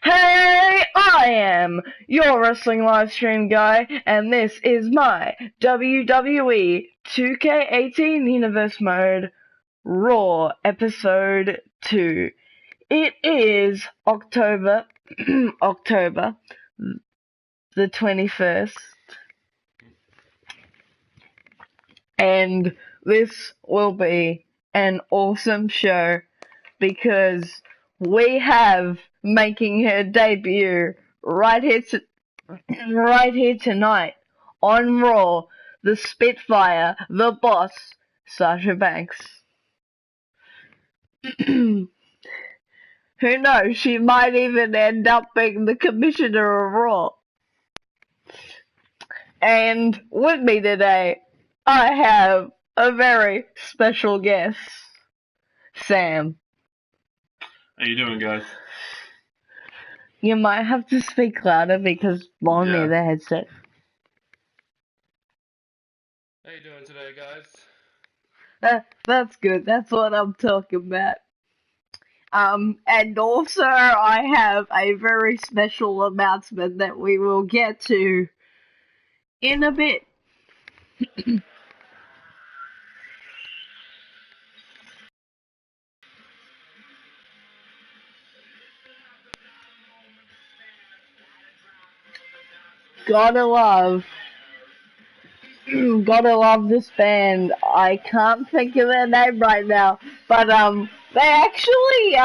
Hey, I am your wrestling live stream guy, and this is my WWE 2K18 Universe Mode Raw Episode 2. It is October the 21st, and this will be an awesome show because we have making her debut right here tonight on Raw, the Spitfire, the boss, Sasha Banks. Who knows, she might even end up being the commissioner of Raw. And with me today, I have a very special guest, Sam. How you doing, guys? You might have to speak louder because I'm near the headset. How you doing today, guys? That's good. That's what I'm talking about. And also I have a very special announcement that we will get to in a bit. Gotta love this band. I can't think of their name right now, but they actually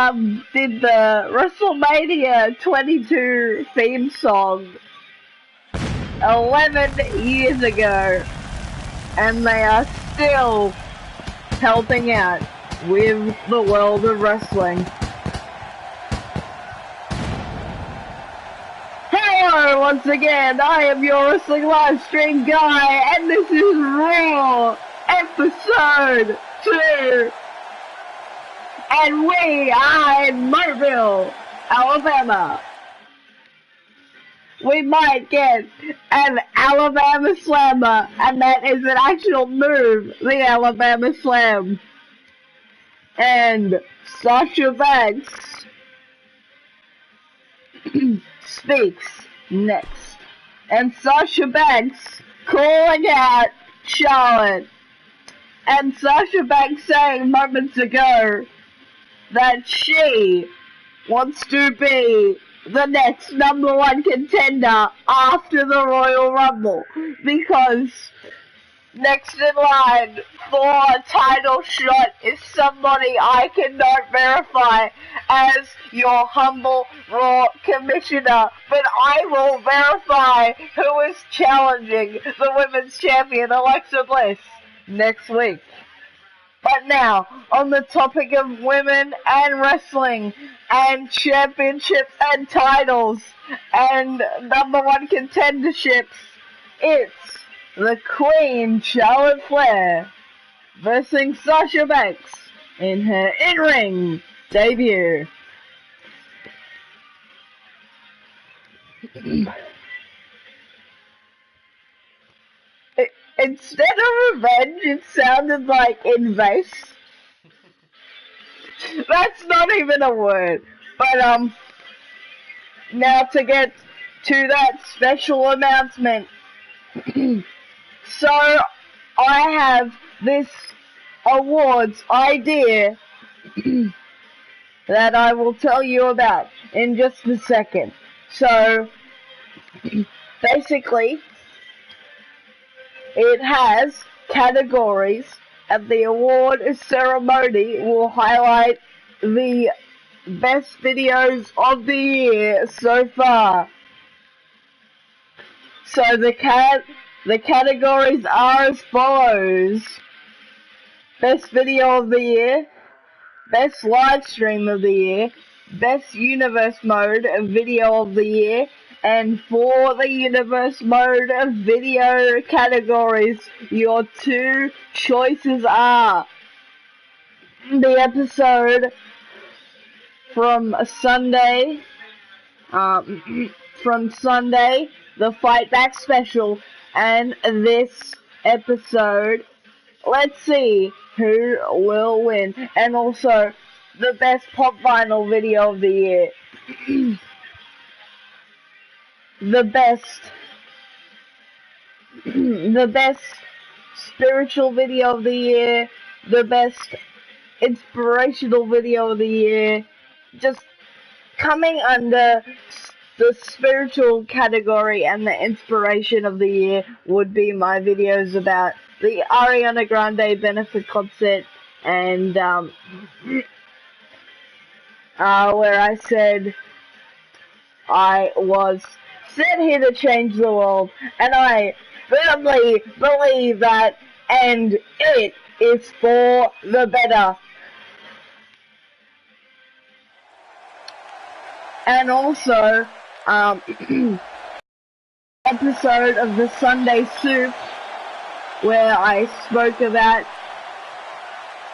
did the WrestleMania 22 theme song 11 years ago, and they are still helping out with the world of wrestling. Hello once again, I am your wrestling live stream guy, and this is Raw Episode 2. And we are in Mobile, Alabama. We might get an Alabama Slammer, and that is an actual move, the Alabama Slam. And Sasha Banks speaks next. And Sasha Banks calling out Charlotte. And Sasha Banks saying moments ago that she wants to be the next #1 contender after the Royal Rumble, because next in line for a title shot is somebody I cannot verify as your humble Raw commissioner, but I will verify who is challenging the women's champion Alexa Bliss next week. But now, on the topic of women and wrestling and championships and titles and #1 contenderships, it's the Queen Charlotte Flair versus Sasha Banks in her in-ring debut. Instead of revenge, it sounded like invase. That's not even a word. But, now to get to that special announcement. So, I have this awards idea that I will tell you about in just a second. So, basically, it has categories, and the award ceremony will highlight the best videos of the year so far. So the categories are as follows: Best Video of the Year, Best Live Stream of the Year, Best Universe Mode Video of the Year, and for the Universe Mode video categories, your two choices are the episode from Sunday, the Fight Back special, and this episode. Let's see who will win, and also the best pop vinyl video of the year. the best, the best spiritual video of the year, the best inspirational video of the year, just coming under the spiritual category and the inspiration of the year would be my videos about the Ariana Grande benefit concert and where I said I was sent here to change the world, and I firmly believe that, and it is for the better. And also, episode of the Sunday Soup, where I spoke about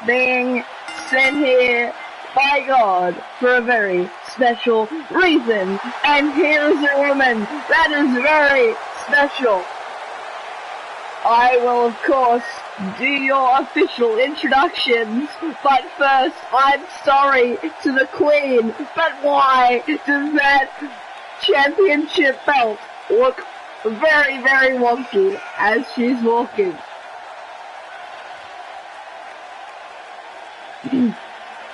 being sent here by God for a very special reason. And here is a woman that is very special. I will, of course, do your official introductions, but first, I'm sorry to the Queen, but why does that championship belt look very, very wonky as she's walking?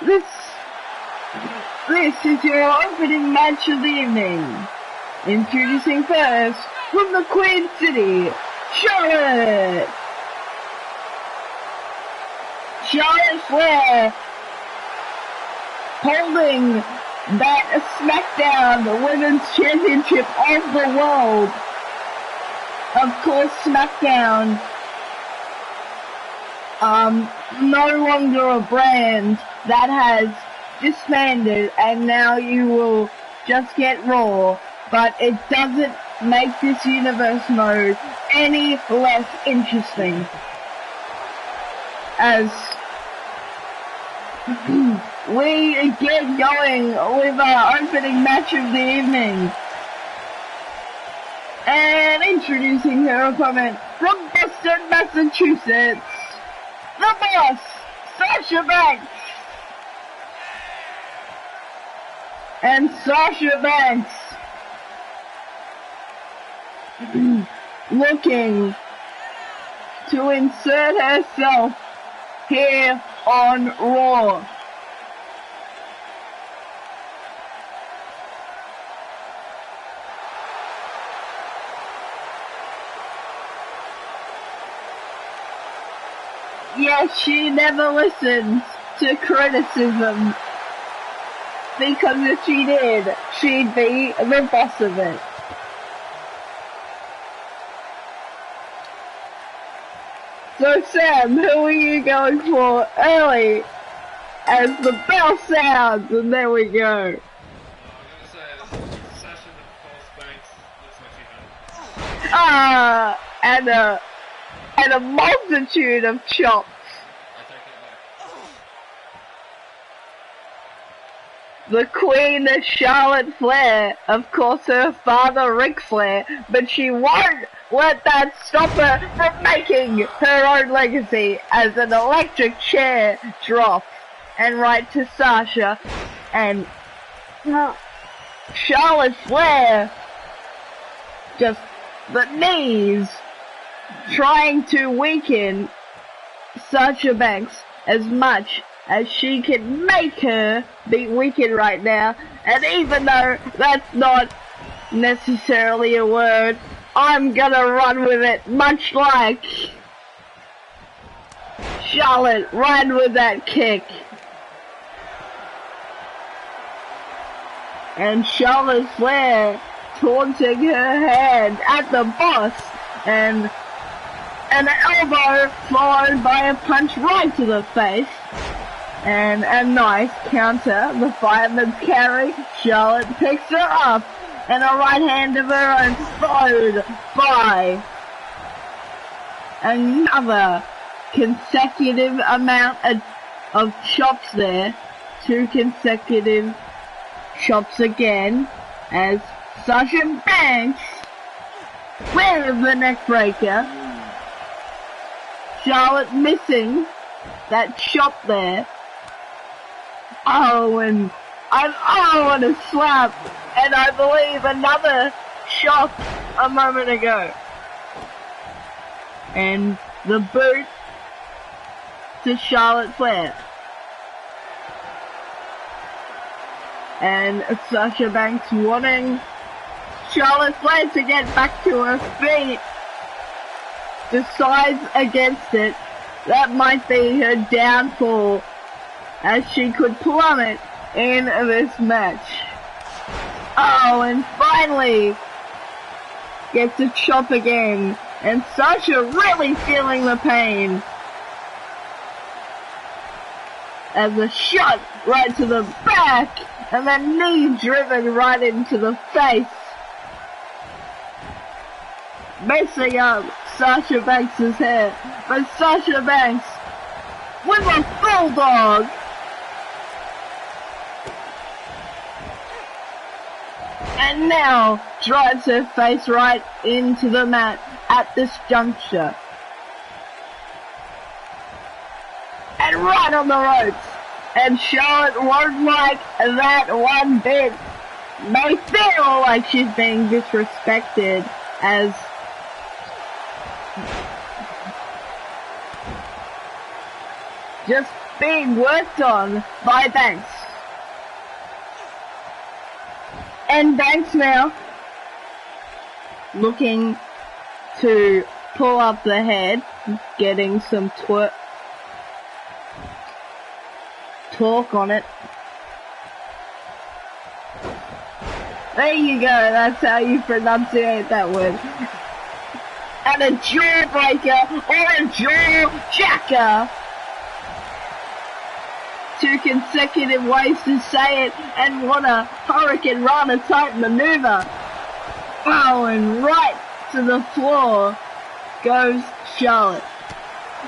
This is your opening match of the evening. Introducing first, from the Queen City, Charlotte! Charlotte Flair, holding that SmackDown Women's Championship of the world. Of course, SmackDown, no longer a brand that has disbanded, and now you will just get Raw, but it doesn't make this universe mode any less interesting, as we get going with our opening match of the evening. And introducing her opponent from Boston, Massachusetts, the Boss, Sasha Banks. And Sasha Banks looking to insert herself here on Raw. Yes, she never listens to criticism, because if she did, she'd be the boss of it. So Sam, who are you going for early as the bell sounds? And there we go. I'm gonna say this is a session of False Banks. That's what she done. And a multitude of chops. I take it back. The Queen of Charlotte Flair, of course her father Ric Flair, but she won't let that stop her from making her own legacy as an electric chair drops and right to Sasha, and Charlotte Flair, just the knees, trying to weaken Sasha Banks as much as she can make her be weakened right now. And even though that's not necessarily a word, I'm gonna run with it, much like Charlotte ran with that kick. And Charlotte Flair taunting her hand at the Boss, and an elbow followed by a punch right to the face, and a nice counter, the fireman's carry. Charlotte picks her up, and a right hand of her own, followed by another consecutive amount of chops there. 2 consecutive chops again, as Sasha Banks with the neck breaker. Charlotte missing that chop there. Oh, and a slap, and I believe another shot a moment ago. And the boot to Charlotte Flair. And Sasha Banks wanting Charlotte Flair to get back to her feet, decides against it. That might be her downfall, as she could plummet in this match. Oh, and finally gets a chop again, and Sasha really feeling the pain. As a shot right to the back, and then knee driven right into the face. Messing up Sasha Banks' hair, but Sasha Banks with a bulldog. And now drives her face right into the mat at this juncture. And right on the ropes. And Charlotte won't like that one bit. May feel like she's being disrespected as just being worked on by Banks. And Banks now looking to pull up the head, getting some talk on it. There you go, that's how you pronunciate that word. And a jawbreaker or a jaw jacker. 2 consecutive ways to say it, and what a Hurricane Rana type maneuver. Oh, and right to the floor goes Charlotte.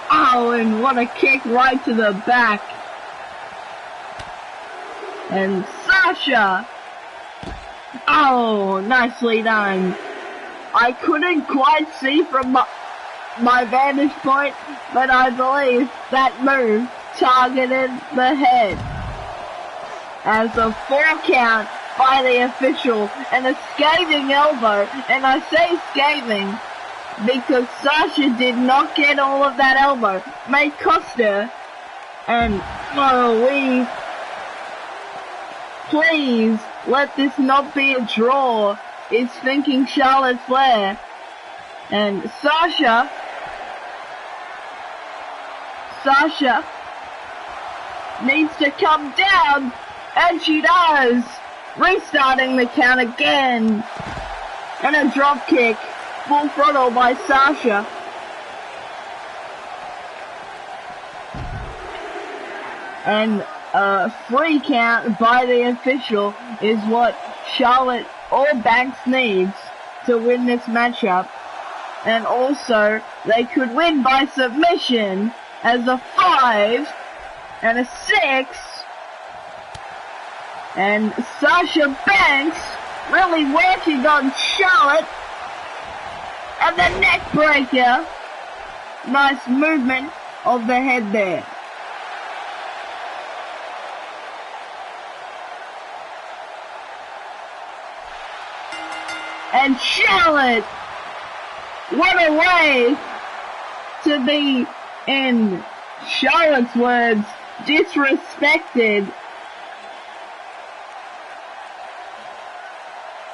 Oh, and what a kick right to the back. And Sasha. Oh, nicely done. I couldn't quite see from my vantage point, but I believe that move targeted the head. As a 4 count by the official and a scathing elbow, and I say scathing because Sasha did not get all of that elbow, may cost her, and please let this not be a draw, is thinking Charlotte Flair. And Sasha needs to come down, and she does, restarting the count again. And a drop kick, full throttle by Sasha. And a 3 count by the official is what Charlotte or Banks needs to win this matchup. And also, they could win by submission as a 5 and a 6. And Sasha Banks really working on Charlotte. And the neck breaker. Nice movement of the head there. And Charlotte, what a way to be, in Charlotte's words, disrespected.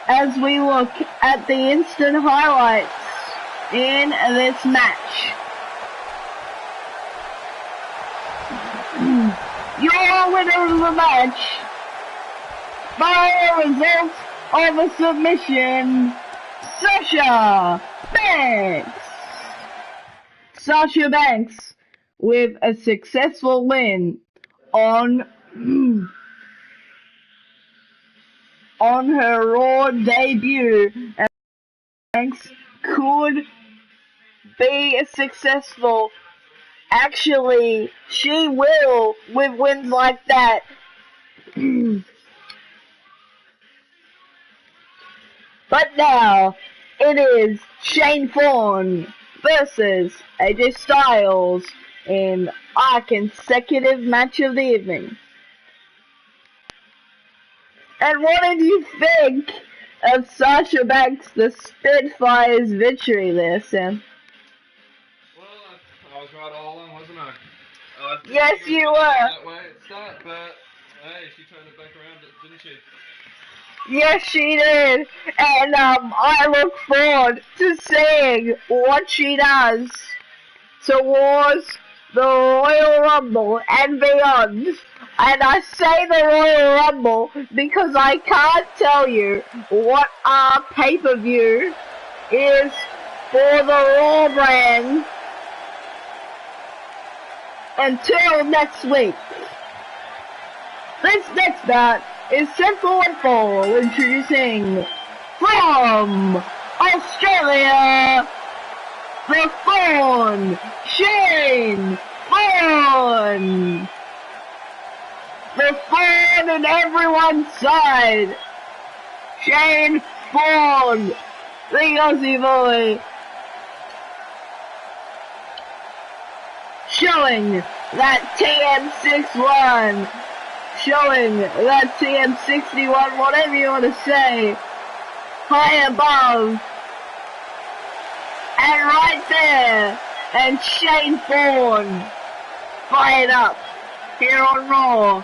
As we look at the instant highlights in this match. Your winner of the match by a result of a submission, Sasha Banks. Sasha Banks with a successful win on her Raw debut. And Banks could be successful. Actually, she will with wins like that. But now, it is Shane Thorne versus AJ Styles in our consecutive match of the evening. And what did you think? of Sasha Banks, the Spitfire's victory there, Sam. Well, I was right all along, wasn't I? Yes, you were. That way at start, but hey, she turned it back around, didn't she? Yes, she did. And I look forward to seeing what she does towards the Royal Rumble and beyond. And I say the Royal Rumble because I can't tell you what our pay-per-view is for the Raw brand until next week. This next bout is Central and Fall, introducing from Australia, the Fawn, Shane Fawn. The Fawn on everyone's side. Shane Fawn, the Aussie boy. Showing that TM61. Showing that TM61, whatever you want to say, high above, and right there, and Shane Fawn, fired up, here on Raw.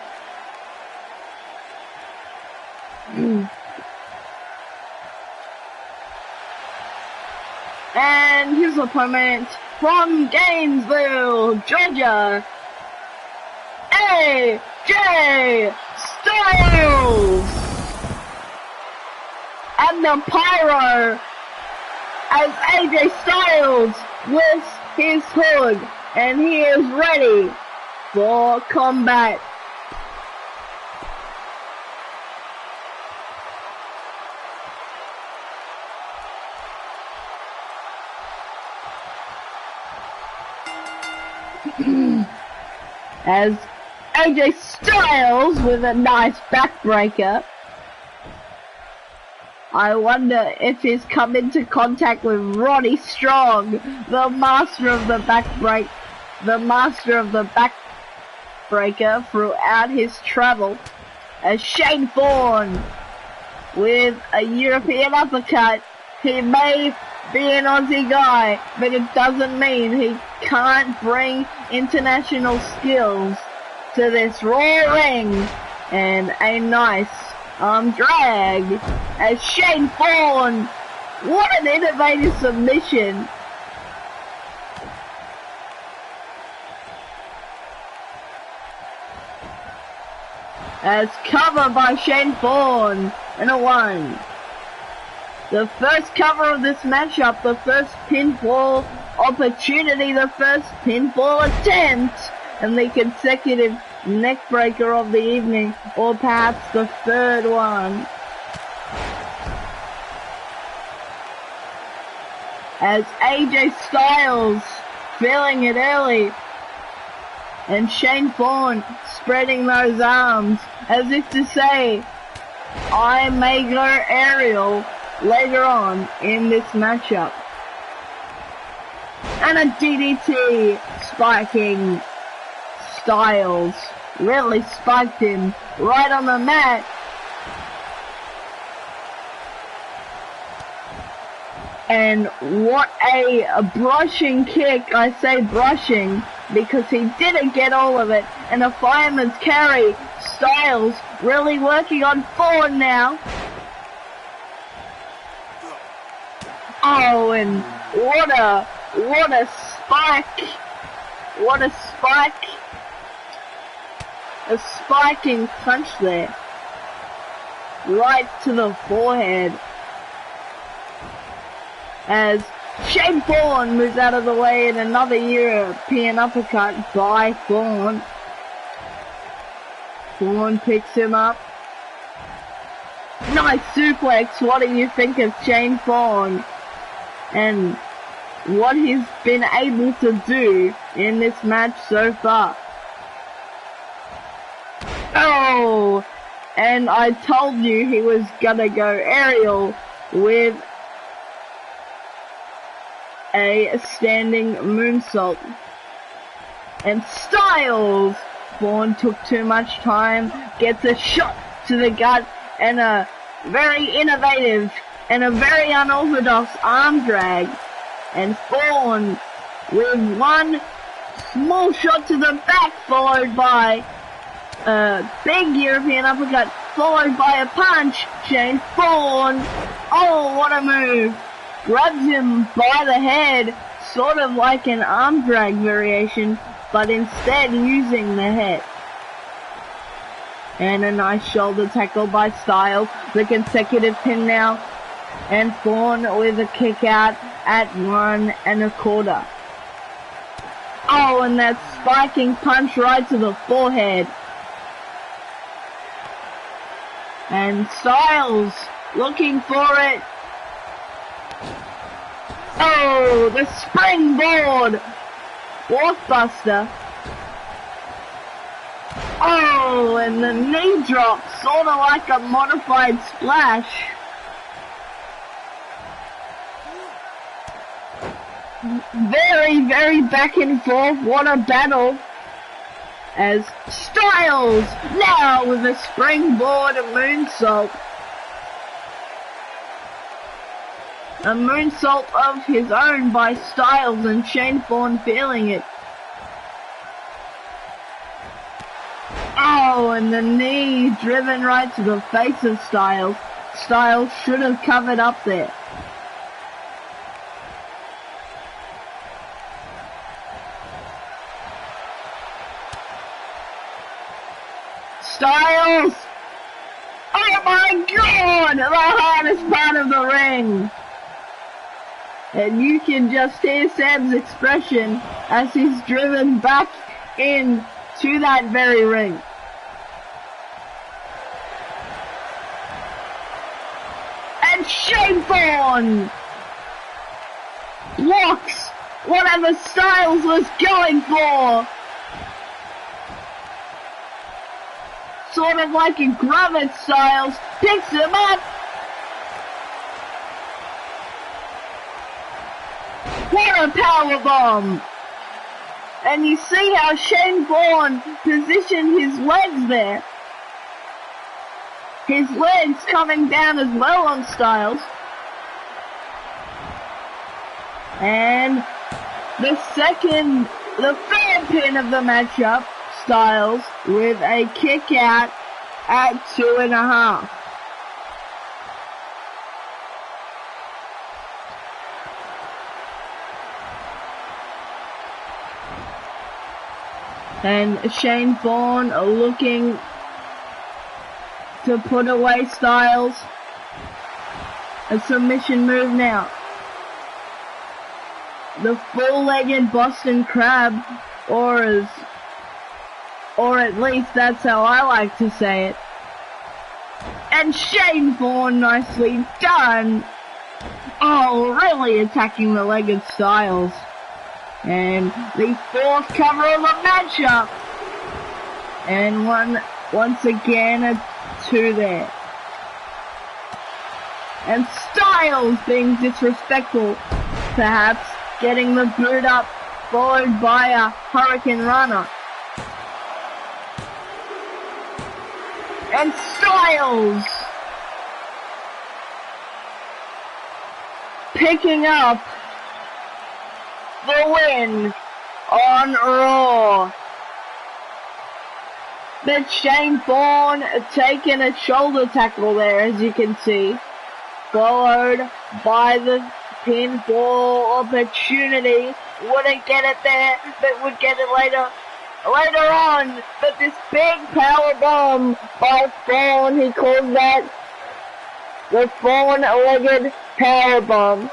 And his opponent from Gainesville, Georgia, AJ Styles! And the pyro as AJ Styles lifts his hood and he is ready for combat. As AJ Styles with a nice backbreaker. I wonder if he's come into contact with Roddy Strong, the master of the backbreaker throughout his travel. As Shane Fawn with a European uppercut. He may be an Aussie guy, but it doesn't mean he can't bring international skills to this Raw ring. And a nice arm drag as Shane Fawn. What an innovative submission. As cover by Shane Fawn and a 1. The first cover of this matchup, the first pinfall opportunity, the first pinfall attempt, and the consecutive neckbreaker of the evening, or perhaps the third one. As AJ Styles feeling it early, and Shane Fawn spreading those arms as if to say, I may go aerial later on in this matchup. And a DDT spiking Styles. Really spiked him right on the mat. And what a brushing kick. I say brushing because he didn't get all of it. And a fireman's carry. Styles really working on Fawn now. Oh, and what a spike. What a spike. A spiking punch there. Right to the forehead. As Shane Fawn moves out of the way in another European uppercut by Fawn. Fawn picks him up. Nice suplex. What do you think of Shane Fawn? And what he's been able to do in this match so far. Oh! And I told you he was gonna go aerial with a standing moonsault. And Styles! Fawn took too much time, gets a shot to the gut, and a very innovative and a very unorthodox arm drag, and Thorne with one small shot to the back followed by a big European uppercut followed by a punch. Shane Thorne, oh what a move, grabs him by the head, sort of like an arm drag variation, but instead using the head. And a nice shoulder tackle by Styles, the consecutive pin now, and Thorne with a kick out at 1 1/4. Oh, and that spiking punch right to the forehead. And Styles looking for it. Oh, the springboard! Blockbuster. Oh, and the knee drop, sort of like a modified splash. Very, very back and forth. What a battle. As Styles now with a springboard moonsault. A moonsault of his own by Styles, and Shane Thorne feeling it. Oh, and the knee driven right to the face of Styles. Styles should have covered up there. Styles! Oh my God! The hardest part of the ring! And you can just hear Sam's expression as he's driven back in to that very ring. And Shane Thorne blocks whatever Styles was going for. Sort of like a grab at Styles, picks him up. What a powerbomb! And you see how Shane Thorne positioned his legs there. His legs coming down as well on Styles. And the third pin of the matchup, Styles with a kick out at 2.5. And Shane Thorne looking to put away Styles. A submission move now. The full-legged Boston Crab, or at least that's how I like to say it. And Shane Thorne, nicely done. Oh, really attacking the legged Styles. And the fourth cover of the matchup. And once again, a 2 there. And Styles being disrespectful, perhaps, getting the boot up, followed by a Hurricane Runner. And Styles picking up the win on Raw. But Shane Thorne taking a shoulder tackle there, as you can see, followed by the pinfall opportunity. Wouldn't get it there, but would get it later on. But this big power bomb by Thorne, he calls that the Thorne-legged power bomb.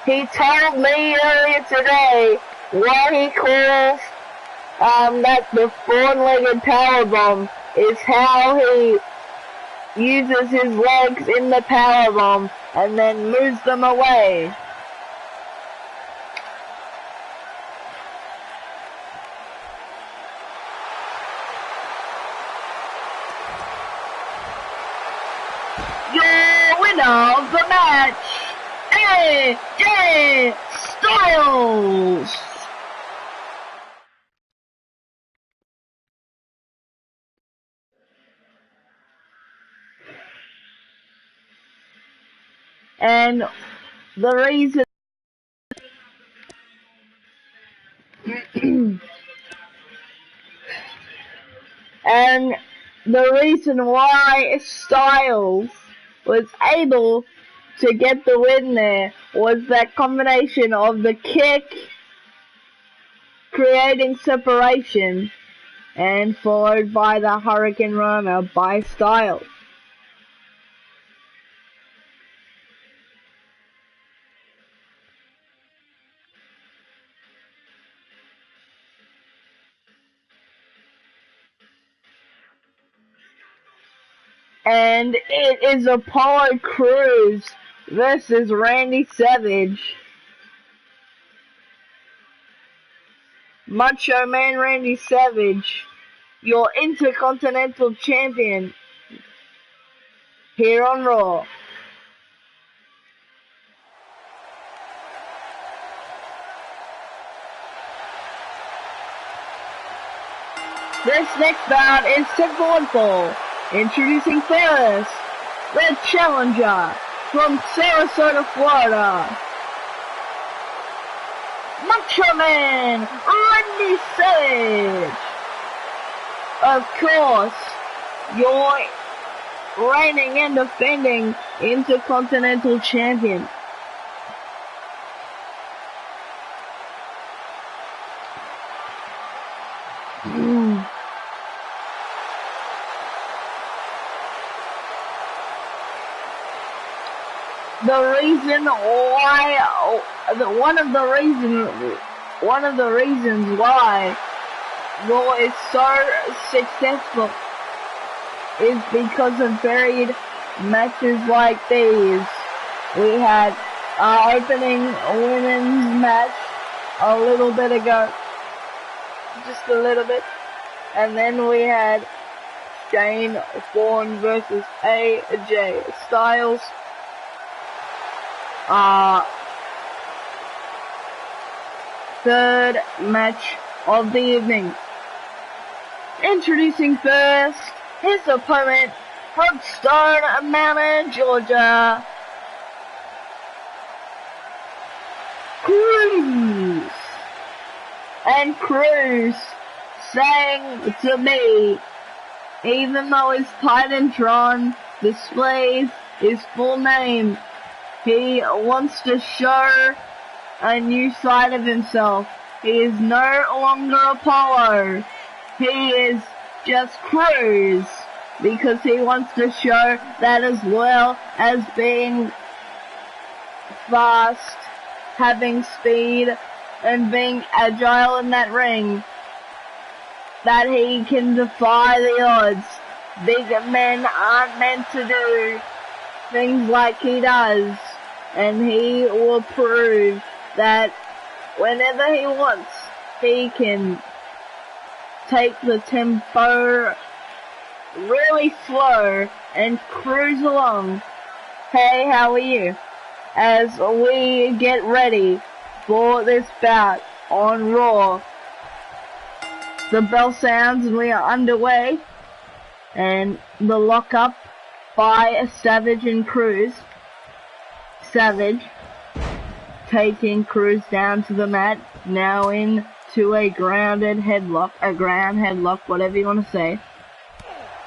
He told me earlier today what he calls that the Thorne-legged powerbomb is how he uses his legs in the powerbomb and then moves them away. Your winner of the match, AJ Styles! And the reason and the reason why Styles was able to get the win there was that combination of the kick creating separation and followed by the Hurricane Runner by Styles. And it is Apollo Crews versus Randy Savage. Macho Man Randy Savage, your Intercontinental Champion, here on Raw. This next bout is simple and full. Introducing first, the challenger from Sarasota, Florida, Macho Man Randy Savage. Of course, your reigning and defending Intercontinental Champion. One of the reasons why Raw is so successful is because of varied matches like these. We had our opening women's match a little bit ago, just a little bit, and then we had Shane Thorne versus AJ Styles. Third match of the evening. Introducing first, his opponent from Stone Mountain, Georgia, Crews. And Crews saying to me, even though his Titantron displays his full name, he wants to show a new side of himself. He is no longer Apollo. He is just Crews, because he wants to show that as well as being fast, having speed, and being agile in that ring, that he can defy the odds. Big men aren't meant to do things like he does, and he will prove that whenever he wants, he can take the tempo really slow and cruise along. Hey, how are you? As we get ready for this bout on Raw, the bell sounds and we are underway, and the lockup by Savage and Crews. Savage taking Crews down to the mat, now into a ground headlock, whatever you want to say.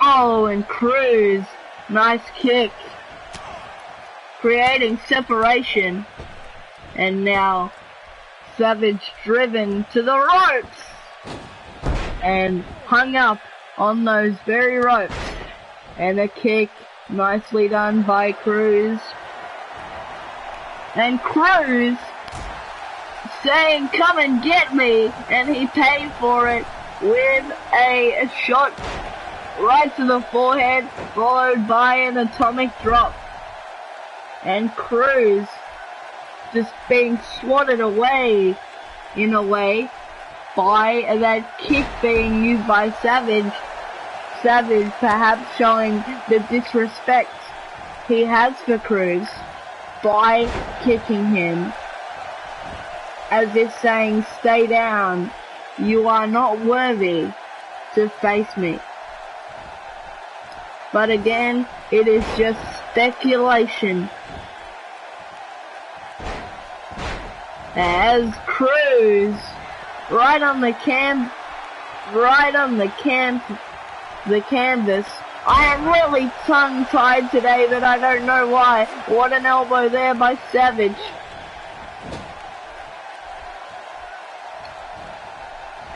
Oh, and Crews, nice kick, creating separation, and now Savage driven to the ropes, and hung up on those very ropes, and a kick, nicely done by Crews. And Crews saying, come and get me, and he paid for it with a shot right to the forehead, followed by an atomic drop. And Crews just being swatted away, in a way, by that kick being used by Savage. Savage perhaps showing the disrespect he has for Crews by kicking him, as if saying, stay down, you are not worthy to face me. But again, it is just speculation as Cruz right on the canvas. I am really tongue-tied today, but I don't know why. What an elbow there by Savage.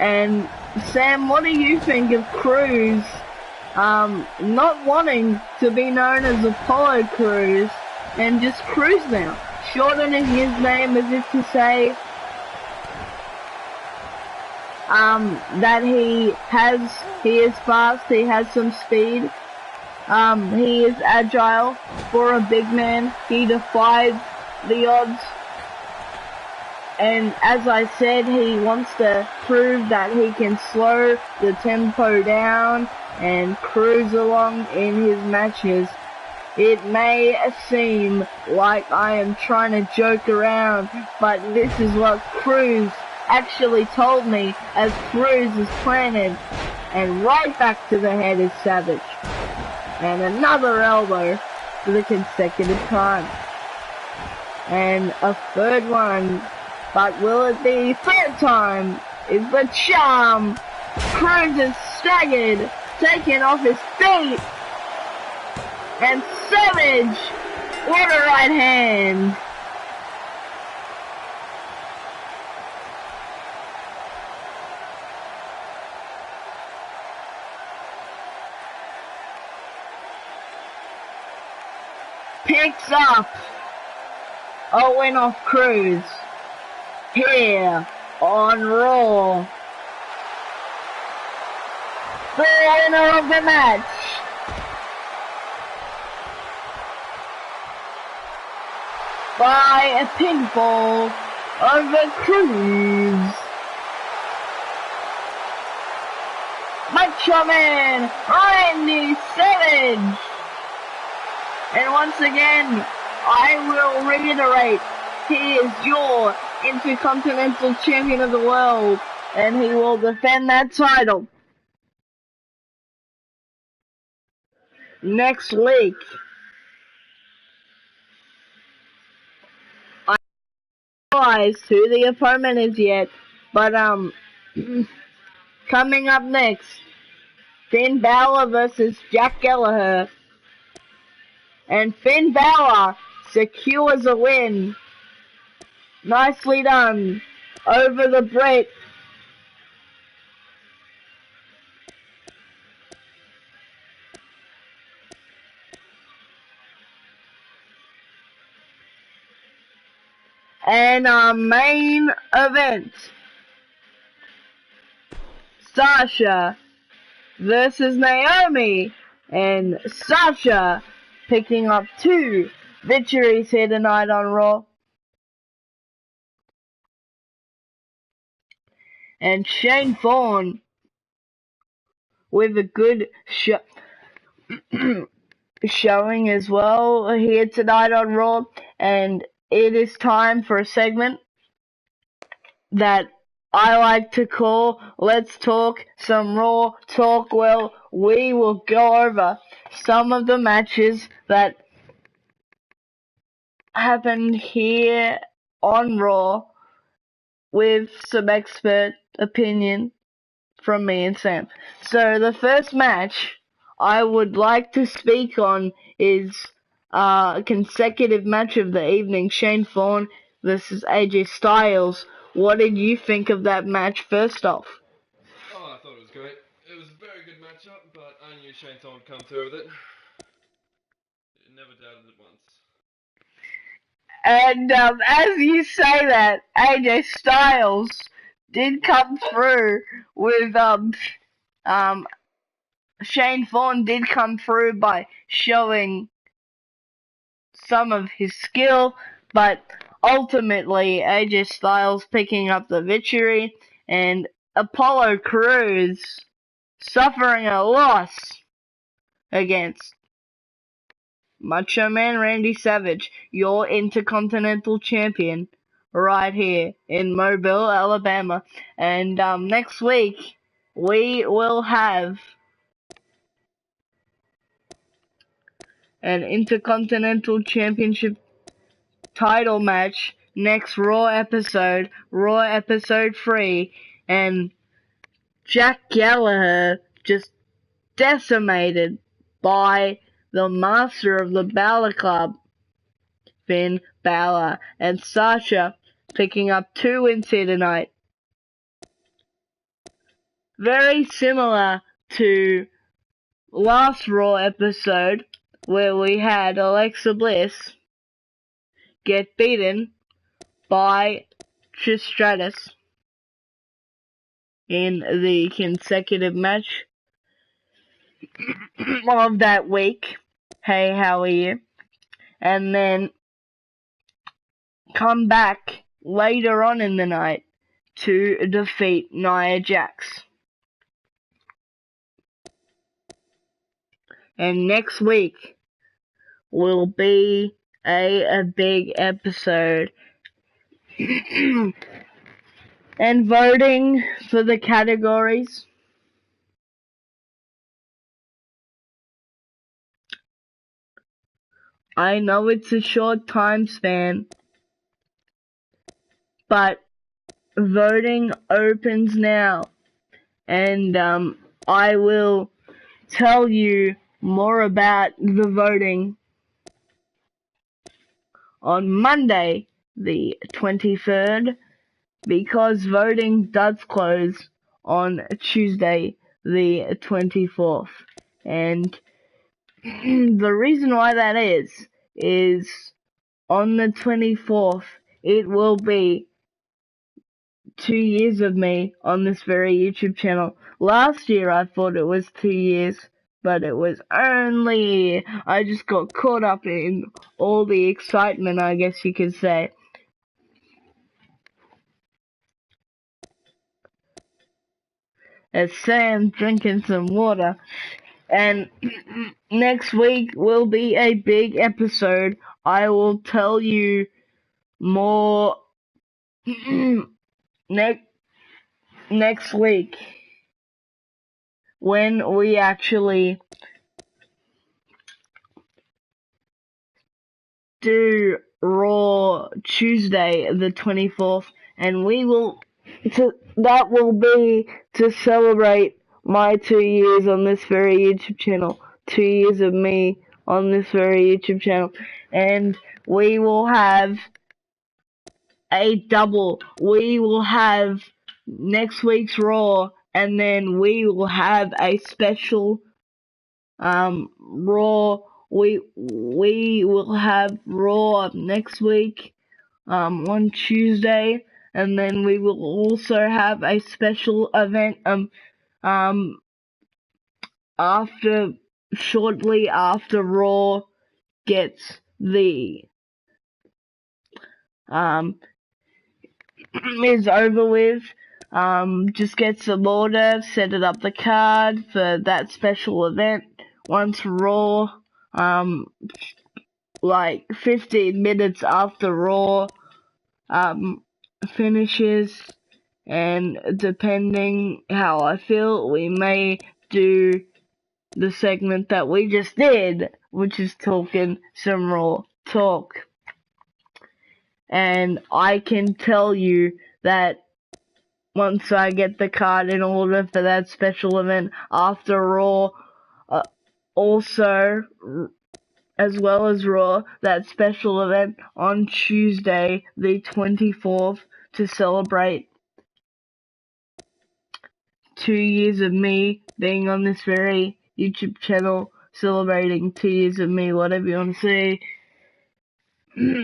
And Sam, what do you think of Cruz not wanting to be known as Apollo Cruz and just Cruz now, shortening his name as if to say that he is fast, he has some speed, he is agile for a big man, he defied the odds, and as I said, he wants to prove that he can slow the tempo down and cruise along in his matches. It may seem like I am trying to joke around, but this is what Cruz actually told me as Cruz is planted, and right back to the head is Savage. And another elbow for the consecutive time. And a third one, but will it be third time? Is the charm. Cruz is staggered, taken off his feet. And Savage, what a right hand. Picks up a win off Cruz here on Raw. The winner of the match, by a pinfall over Cruz, Macho Man Randy Savage. And once again, I will reiterate, he is your Intercontinental Champion of the World, and he will defend that title next week. I don't realize who the opponent is yet, but coming up next, Finn Balor versus Jack Gallagher. And Finn Balor secures a win. Nicely done over the Brit. And our main event, Sasha versus Naomi. And Sasha picking up 2 victories here tonight on Raw. And Shane Thorne with a good showing as well here tonight on Raw. And it is time for a segment that I like to call Let's Talk Some Raw Talk. Well, we will go over some of the matches that happened here on Raw with some expert opinion from me and Sam. So the first match I would like to speak on is a consecutive match of the evening, Shane Thorne versus AJ Styles. What did you think of that match first off? Oh, I thought it was great. It was a very good matchup, but I knew Shane Thorne would come through with it. Never doubted it once. And as you say that, AJ Styles did come through with Shane Thorne did come through by showing some of his skill, but ultimately AJ Styles picking up the victory, and Apollo Crews suffering a loss against Macho Man Randy Savage, your Intercontinental Champion, right here in Mobile, Alabama. And next week we will have an Intercontinental Championship title match next Raw episode 3, and Jack Gallagher just decimated by the master of the Balor Club, Finn Balor, and Sasha picking up 2 wins here tonight. Very similar to last Raw episode, where we had Alexa Bliss get beaten by Trish Stratus in the consecutive match of that week. Hey, how are you? And then come back later on in the night to defeat Nia Jax. And next week will be a big episode. And voting for the categories. I know it's a short time span, but voting opens now, and I will tell you more about the voting on Monday, the 23rd, because voting does close on Tuesday, the 24th. And the reason why that is on the 24th, it will be 2 years of me on this very YouTube channel. Last year I thought it was 2 years, but it was only, I just got caught up in all the excitement, I guess you could say. As Sam drinking some water. And next week will be a big episode. I will tell you more next week when we actually do Raw Tuesday the 24th, and that will be to celebrate my 2 years on this very YouTube channel. 2 years of me on this very YouTube channel. And we will have a double. We will have next week's Raw, and then we will have a special Raw. We will have Raw next week on Tuesday, and then we will also have a special event shortly after Raw gets the is over with. Just get some order, set it up the card for that special event. Once Raw, like 15 minutes after Raw, finishes, and depending how I feel, we may do the segment that we just did, which is talking some Raw talk. And I can tell you that once I get the card in order for that special event after Raw, also, as well as Raw, that special event on Tuesday, the 24th, to celebrate 2 years of me being on this very YouTube channel, celebrating 2 years of me, whatever you want to say.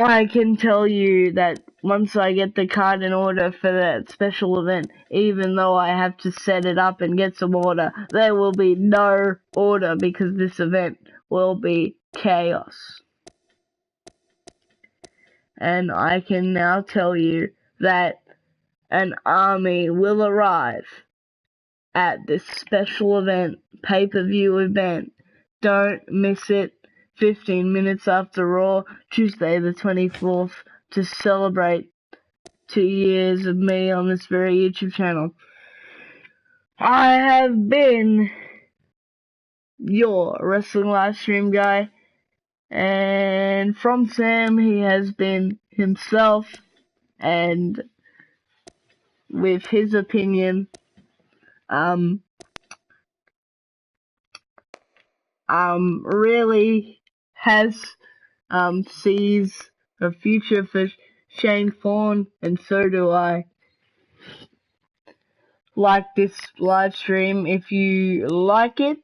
I can tell you that once I get the card in order for that special event, even though I have to set it up and get some order, there will be no order because this event will be chaos. And I can now tell you that an army will arrive at this special event, pay-per-view event. Don't miss it. 15 minutes after Raw, Tuesday the 24th, to celebrate 2 years of me on this very YouTube channel. I have been your wrestling live stream guy, and from Sam, he has been himself. and with his opinion, really has sees a future for Shane Thorne, and so do I. Like this live stream if you like it.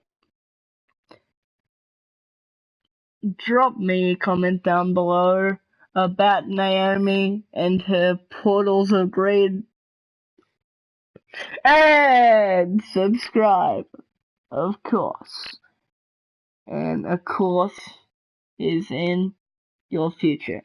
Drop me a comment down below about Naomi and her portals of greed. And subscribe, of course. And of course is in your future.